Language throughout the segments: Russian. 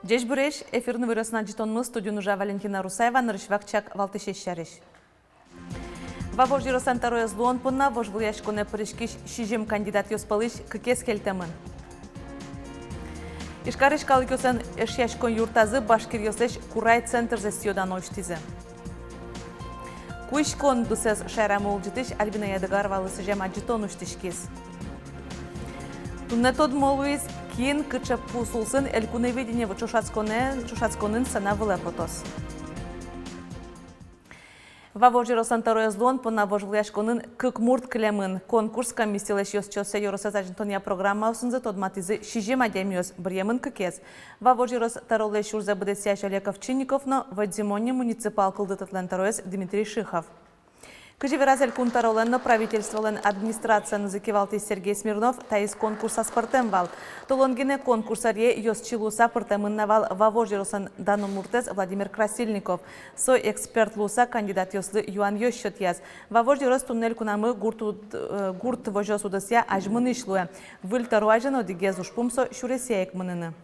Деш буреш, эфирны выросна житонмы студию нужа Валентина Русаева, нарышвакчак Валтышещариш. Вавожи Росантароя злуон пунна, вожвуяшконе прышкиш шижим кандидат йоспалыш кыкес келтемын. Ишкарыш калыкёсан эшяшкон юртазы башкир йослеш курай центр за сьёдан ойштизе. Куишкон дусез шайрамы улжитыш Альбина Ядыгарова лысыжема житон уштишкиз. Туннетод молуиз кин кыча пусулсын элькуневидение в чушацконын сана вылепотос. Вавожи Росантароя злон пона вожвуяшконын кыкмурт клемын конкурс комиссиялеш йосчосе Yorosazajintonia программа усынзы тодматизы шижем адемиос бремын кыкез. Вавожи Ростаролеш урза бдесяш Олеков Чинниковно Вадзимоне муниципал кылдытатлантароес Дмитрий Шихов. Кыжеверазель кунтароленно правительстволен администрацияны закивалты Сергей Смирнов таис конкурса спортем вал. Толонгине конкурсарье йосчилуса пыртемын навал Вавожи Росан Данумуртез Владимир Красильников. Сой эксперт луса кандидат йослы Юан Йощот яз. Вавожи Рос туннель кунамы гурт вожос удасья ажмын ишлуя. Выль таруажен одигез ушпумсо шуресеек мыныны.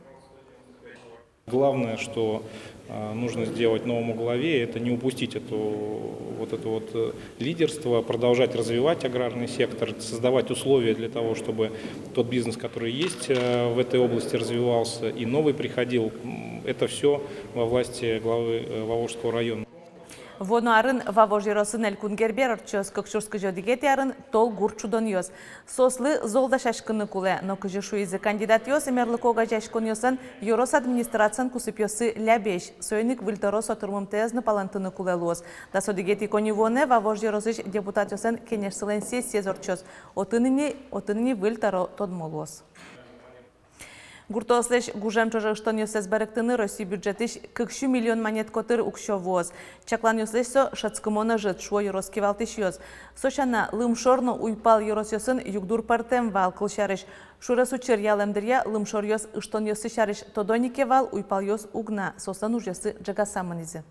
Главное, что нужно сделать новому главе, это не упустить это лидерство, продолжать развивать аграрный сектор, создавать условия для того, чтобы тот бизнес, который есть в этой области, развивался и новый приходил. Это все во власти главы Вавожского района. Воно арын Вавожи Росын элькунгербер орчос кокшурскы жодигет арын тол гурчудон йос. Сослы золда шашкыны куле, но кыжышу изы кандидат йос эмерлыкога жашкон йосын Yorос администрациян кусып йосы лябеш. Сойник выльторос отурмым тезны палантыны куле лос. Да содигет иконивоне Вавожи Росыш депутат йосын кенешсылен сессия зорчос. Отыныни выльторо тодмолос. Гуртослеш гужем чожаштон йосез беректыны Россия бюджетиш 40 миллион монет котыр укшо воз. Чаклан йослешсо шацкымона жыт шуо йороскивалтиш йоз. Сошана лымшорно уйпал йорос йосын югдур партем вал кылшарыш. Шурасу черялемдыря лымшор йос ыштон йосы шарыш тодонике вал уйпал йос угна. Сосан уж йосы джагасаманизе.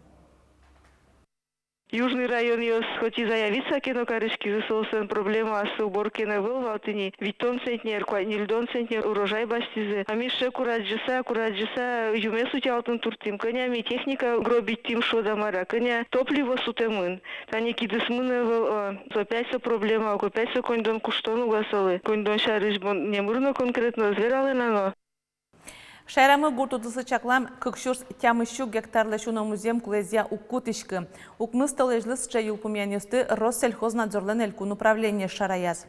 Южный район йос хоть и заявится кино корышки засолсен проблема с уборки на вылвалтыни. Ведь тон центнер, нильдон центнер урожай бастизе. А мише кураджиса юмес утялтын туртим. Конями техника гробить тим шо дамара. Коня топливо сутемын. Тани кидысмыны опять со проблема, опять со кондон куштон угасалы. Кондон шарыш бон немурно конкретно звералы нано. Шайрамы гуртудысы чаклам кыкшурс тямыщу гектарлешуно музеем кулезия уккутышкы. Укмыс толежлыс чаюлпумянесты Россельхознадзорлен элькун управление шараяз.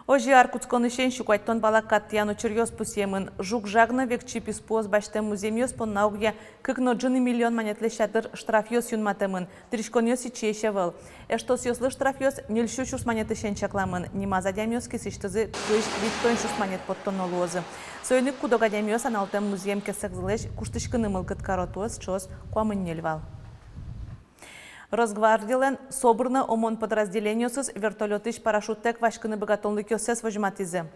Ожи аркутсконы шен шукайтон балакат яну черьёс пусемын. Жук жагна век чипис поз баштем музеем ёс пон наугя кыкно джины миллион монетле шатыр штраф ёс юнматемын. Тришкон ёс и чещевал. Эштос ёслы штраф ёс нельщу чус монеты шен чакламын. Нима задям ёс кисиштызы кыш виттон чус монет подтон олозы. Сойник кудогадям ёс аналтем музеем кесекзлеш куштышкыны мылкыт каротуос чос куамын нельвал. Росгвардиялен собрано ОМОН подразделениосыз вертолетыш парашюттек вашкыны богатонлык ёсес вожматизе.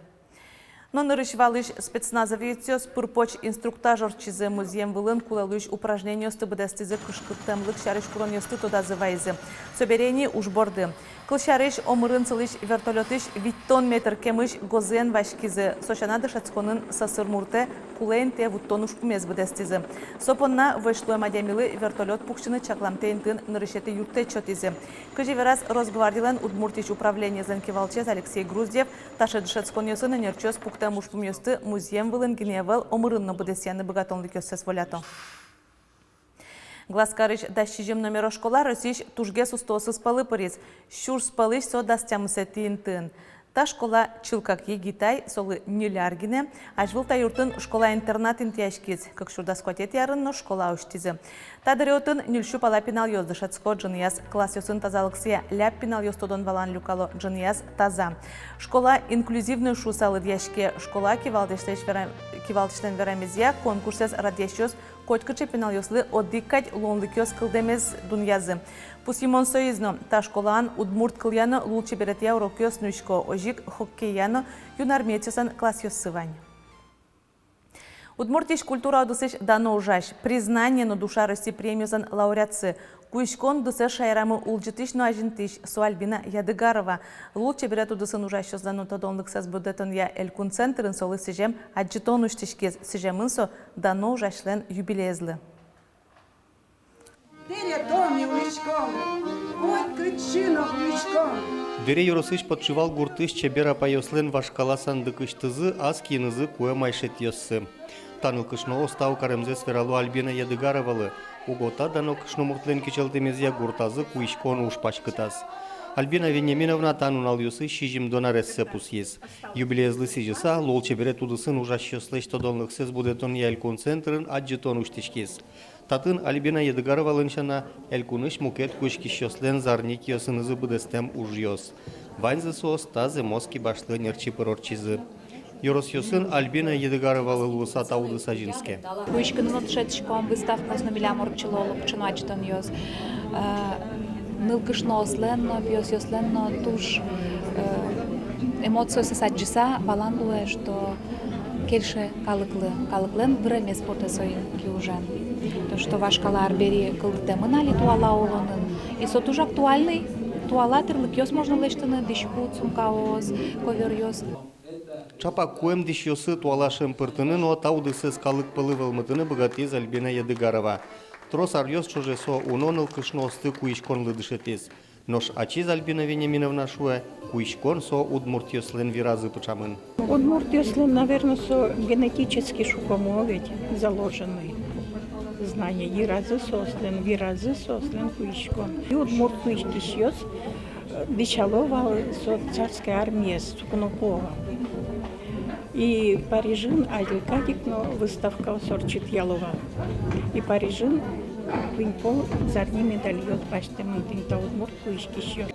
Но нарышвалыш спецназовецёс пурпоч инструктажорчизе музеем вылын кулалыш упражнениосты бедестизе кышкыттемлык шарыш куронёсты тодазывайзе. Соберение уж борды. Кылшарыш омырын сылыш вертолетыш виттон метр кемыш гозен вашкизе. Сошанады шацконын сасырмурте кулейн те вуттон ушкумез бедестизе. Сопонна вышлуем адемилы вертолет пукшыны чакламтейн тын нарышеты юрте чотизе. Кыжевераз Росгвардиялен удмуртич управление занкивалчез Алексей Груздев ташед шацконёсын энерчёс пуктам ушкумёсты музеем вылын геневел омырынны бедесяны богатонлык ёсес волято. Гласкарыш дащижем номеро школа Росиш тужге сустосыз палы пырез. Щур спалыш со дастямысе тиин тын. Та школа чылкак егитай солы неляргине, ажвыл таюртын школа-интернат интияшкиз, как шурда скотет ярын, но школа уштизе. Та дариотын нельшу пала пинал ёз дышацко джынияз класс ёсын тазалыксия ляп пинал ёз тодон валан люкало джынияз таза. Школа инклюзивный шусалы дьяшке, школа кивалтыштен верамезия конкурсез радьящёз Котькаче пинал ёслы оддикать лонлык ёс кылдемез дуньязы. Пусимон соизно та школаан удмурт кыльяно лучше беретья урок ёс нучко ожик хоккейяно юнармецёсан класс ёс сывань. Удмуртиш культура одусыш дано ужаш. Признание на душа России премиозан лауреатсы. Куишкон дусе шайрамы улжитиш но ажинтиш. Суальбина Ядыгарова. Лучше берет удусын ужаш создану тодонлык сазбудетон я элькун центрын солы сижем аджитон уштишкез сижемынсо дано ужашлен юбилезлы. Дере юросыш подшивал гуртыш чебера пайослен вашкала сандыкыштызы аз кинызы куэ майшет йоссы. Таныл кышно остау каремзе сфералу Альбина Ядыгаровалы. Угота дано кышно муртлен кичелтемезия гуртазы куишкон ушпашкытас. Альбина Вениаминовна танунал юсы шижим донарессе пусьез. Юбилезлы сижеса лол чебере тудысын ужащослеш тодонлык сез будетон ялькон центрын аджитон уштишкез. Татын Альбина Ядыгаровалыншана элькуныш мукет кушкищослен зарник йосынызы будестем ужьос. Ваньзы соос тазе моски башлы нерчи пырорчизы. Йоросьосын Альбина Ядыгаровалы луса тауды сажинске. Куишкынын тшетшком выставка с нобелям орчилолук чынуачтон йос. Нылкышно осленно, биосьосленно туш эмоцию сосаджиса баландуе, что кельше калыклен бремес потесой киужен. То, что ваш калар бери кылдемына ли туала олонын. И со туж актуальный, туала тырлык можно лештыны, дышку, цумкаоз, ковер йос. Чапа куем дишьосы туалашем пыртыны, но тауды сез калык пылы вылмытыны богатез Альбина Ядыгарова. Трос арьос чужесо уноныл кышно осты куишкон лыдышетез. Нош ачиз Альбина Вениаминовна шуэ куишкон со удмуртьослен виразы пычамын. Удмуртьослен, наверное, со генетически шукомовить заложенный. Знания виразы сослен куишкон. И удмурт куишкищёс дичаловал со царской армии Сукунокова. И Парижин Адилкадикно выставка сорчит ялова. И Парижин Винпол зарни медальот баштем тинта удмурт куишкищёс.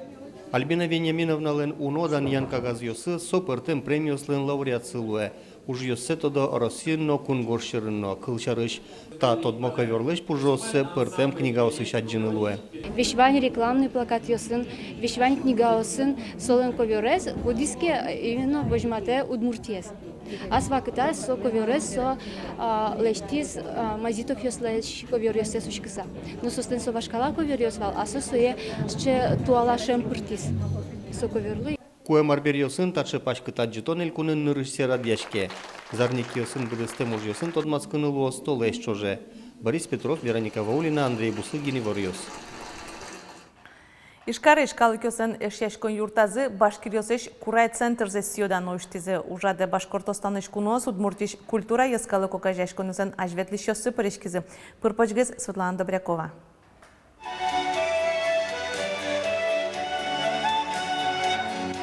Альбина Вениаминовна лен унодан янка газьосы сопыртем премиослен лауреатсы луэ. Уж йосе тодо росинно кунгорширынно кылчарыш. Та тодмока верлеш пужосе пыртем книгаосыш аджины луэ. Вещевание рекламный плакат йосын, вещевание книгаосын солен коверес, буддийский именно вожмате удмуртиес. Аз вакыта со коверес со лештиз мазитов йослеш коверес сушкса. Но состен со вашкала ковересвал, а со сое ще туалашем пыртис. Со коверлы. Куэ марберьосын таче пашкыт аджитон элькунын нырышсе радьяшке. Зарникьосын быдестем ужьосын тодмаскыны луо столеш чоже. Борис Петров, Вероника Ваулина, Андрей Бусыгин и Ворьос. Ишкары ишкалы көсен эшяшкон юртазы башкирьосыш курай центр зе сиодан ойштизе ужаде Башкортостан ишкунос удмуртиш культура ескалы кокажашконызен ажветлишёсы паришкизы. Пырпочгыз Светлана Добрякова.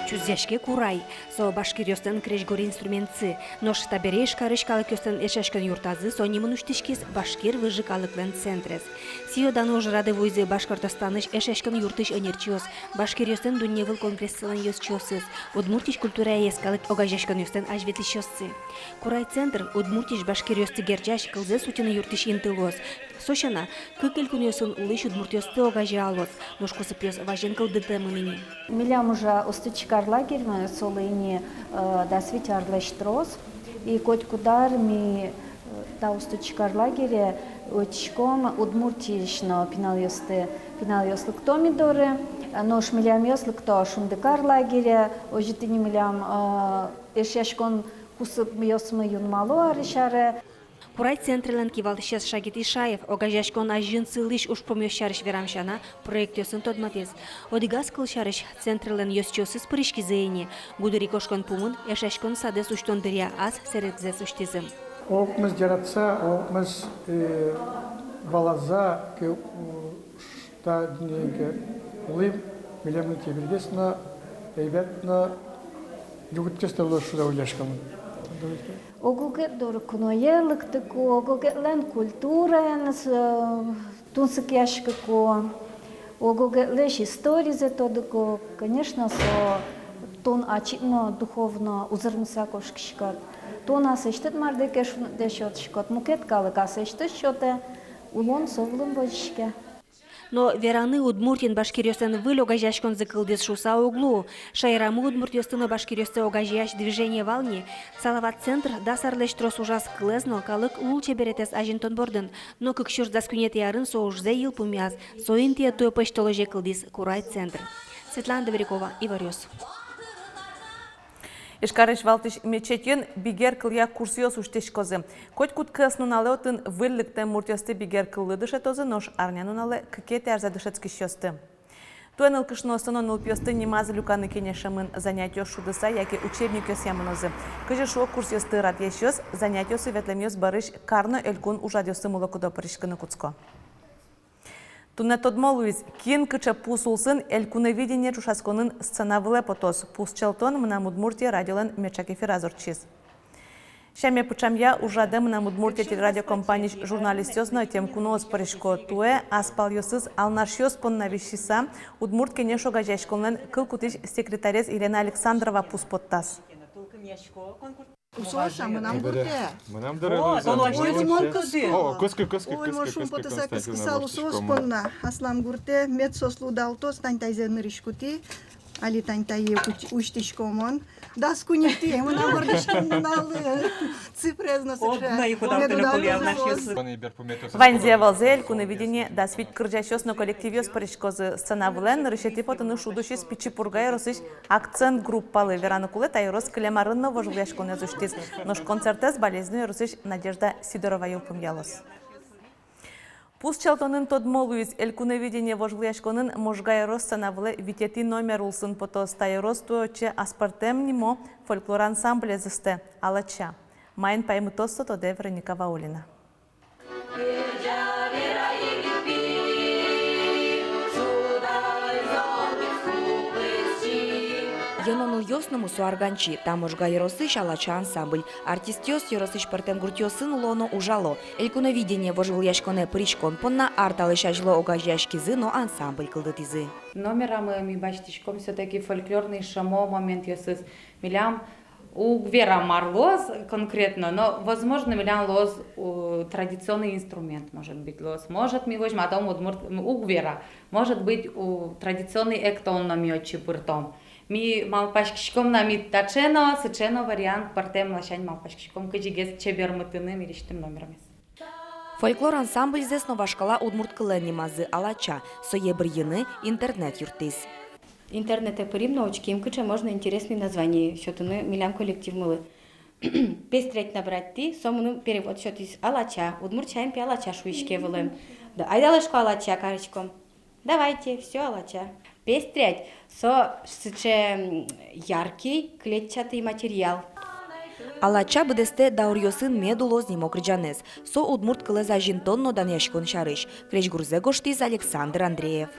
Чузяшке курай, со башкирьостен крешгори инструментцы, нош табереш карышкалы көстен эшашкан юртазы сонимын уштишкис башкир выжикалыклен центрес. Сиодан ожрады вуйзе Башкортостаныш эшашкан юртыш энерчиос, башкирьостен дуневыл конгрессылан йосчиосыз, удмуртиш культура ескалык огажашкан юстен ажветлишёсы. Курай центр удмуртиш башкирьосты герджаш кылзе сутины юртыш интылос. Сошана, кыкель куньосын улыш удмуртьосты огажи алос, ношко сыпьёс важен кылдыты мымени. Милям уже устычкар лагерь, мы солыни да свитярлеш трос, и коть кудар ми да устычкар лагере очком удмуртишно пинал-ёслык томидоры, нош милям ёслык то шундыкар лагере, ожитыни милям эшяшкон кусып ёсмы юнмало арышаре. Курай центрлен кивал сейчас Шагит Ишаев, огажашкон ажин сылыш уж помещарыш верамшана, проект ёсын тодматез. Одигас кылшарыш центрлен ёсчёсыз пырышки зейни, гудыри кошкон пумын, яшашкон садес уштон дыря аз середзес уштизым. Окмыз жаратса, окмыз балаза, что днеге улым, милемны тебергесна, эйбетна, югуткесна лошуда уляшкамын. Огугет дорокуноелык тако, огугет лен культура тунсык яшкако, огугет леш истории за то тако, конечно, со тон ачитно духовно узырмыса кошкишкат. Тон асештет мардекеш дешот шкот, мукет калык асештет шоте, улон совлым божишке. Но вераны Удмуртин Башкирёстен выль огажашкон закылдес шуса углу. Шайрамы Удмуртёстыны Башкирёсте огажаш движение волни. Салават центр да сарлештрос ужас клезно калык улче беретес ажинтон бордын. Но кыкшур заскунет ярын соужзе ил пумяз. Соин тия той пэштоложе кылдис Курай центр. Светлана Доверякова, Иварёс. Ишкарыш валтыш мечетен бигер кылья курсиос уштеш козы. Коть кут кыснун алеотын выллыкте муртёсты бигер кыллы дышетозы, нош арнянун але кыкете арзадышецки шёсты. Туэн ылкышносын он ылпёсты немазы люканы кенешемын занятиёс шудыса, яки учебникёс ямынозы. Кыжы шуо курсиосты рад ещёс, занятиёсы ветлемёс барыш карно элькун ужадёсы мулакудо паришкыны куцко. Туне тодмолуиз, кин кыча пусулсын элькуневидение чушасконын сценавыле потос. Пусчелтон мына Удмуртия радиолен мечакефир азорчиз. Шаме пучамья ужаде мына Удмуртия телерадиокомпаниш журналистёзно тем кунос паришко туэ аспалёсыз алнашёс поннавишиса Удмурт кенешо гажашконлен кылкутиш секретарез Елена Александрова пуспоттас. Усоша, мынам бурте. Мынам дырылыз. Ой, мон кызы. О, көскү. Ой, мошум потаса кыскысал усос полна. Аслан гурте, мед сослу далтос, тантайзен ришкути. Али тантайе уштишкомон. Да скунити, мынам бурдишком нал цифрезно сыше. Ванзия волзе элькуневидение да свит кырджашёс на коллективёс паришкозы сценавылен решети потыны шудуши спичи пургай росыш акцент группалы вераны куле тайрос клемарынно вожуляшкон язуштиз. Нож концертез болезнью росыш Надежда Сидорова юлпым ялос. Пус чалтонын тодмолуиз элькуневидение вожуляшконын можгай рос сценавыле витети номер улсын потос тайрос туоче аспартем нимо фольклор ансамбле зысте алача. Майн паймытосто тоде Вероника Ваулина. Янонул ёсному суарганчи, таможга еросыш алача ансамбль. Артистёс еросыш партем гуртёсын улоно ужало. Элькуновидение вожвыл яшконе пришкон понна арталыш ажло огажяшкизы, но ансамбль кылдытизы. Номерами ми бачтичком все-таки фольклорный шамо момент ёсыз. Милям у Вера Марлоз конкретно, но возможно милям лоз традиционный инструмент может быть лоз. Может ми возьмем, а там у Вера может быть традиционный эктон на мёчи пыртом. Ми малпашкишком на ми тачено, сычено вариант партем лашань малпашкишком кыжигес чебермытыны мириштим номерами. Фольклор ансамбль здесь нова шкала Удмурт кыленимазы алача, соебрьины интернет юртис. Интернете парим научки кыча можно интересные названия. Счетыны милям коллектив мылы. Пестрять набрать ты, сомуну перевод счет из алача. Удмурчаем пи алача шуишке вылым. Да айдалышко алача карычком. Давайте, все алача. Пестрять со сыче яркий клетчатый материал. Алача бдесте даурьосын медулоз немокрджанес. Со Удмурт кылеза жинтонно даняшкон шарыш. Креш гурзе гоштиз Александр Андреев.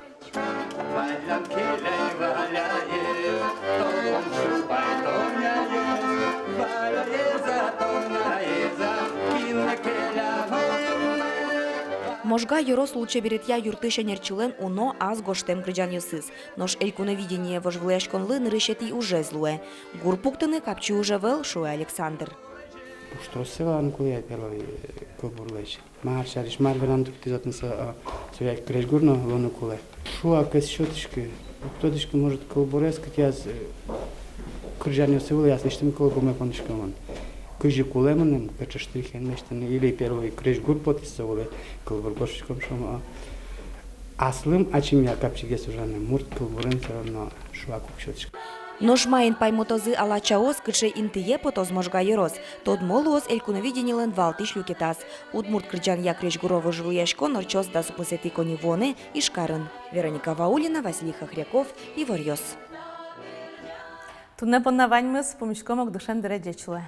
Можга ерос лучше берет я юртыша нерчилен уно аз гоштем крыджан ёсыз. Нож элькуновидение вожвляшконлы нырышети уже злуе. Гурпуктыны капчи уже вел шуе Александр. Что села анкуя первый кобурлыч. Маршариш марверан туктизатнса своя крежгурно лону куле. Шуа кэс шотышки. Кто-то может колборес, как я крыжан ёсывал, я слышим колбоме понышкаман. Кыжи кулеманым, кача штрихен мештаны, или первый крежгур потисовали, колборгошечком шома. Аслым, ачим я капчигес ужаны, мурт колборен все равно шуа кукшотышка. Нож майн паймутозы алачаос кыше интие потоз можга ерос. Тод молуос элькуновиденилен валтиш люкетас. Удмурт крыджан я крежгурово жвуяшко норчос да супусети конивоны и шкарын. Вероника Ваулина, Василий Хохряков и Варьёс. Тунне поннаваньмыз помещком ок душен деречуле.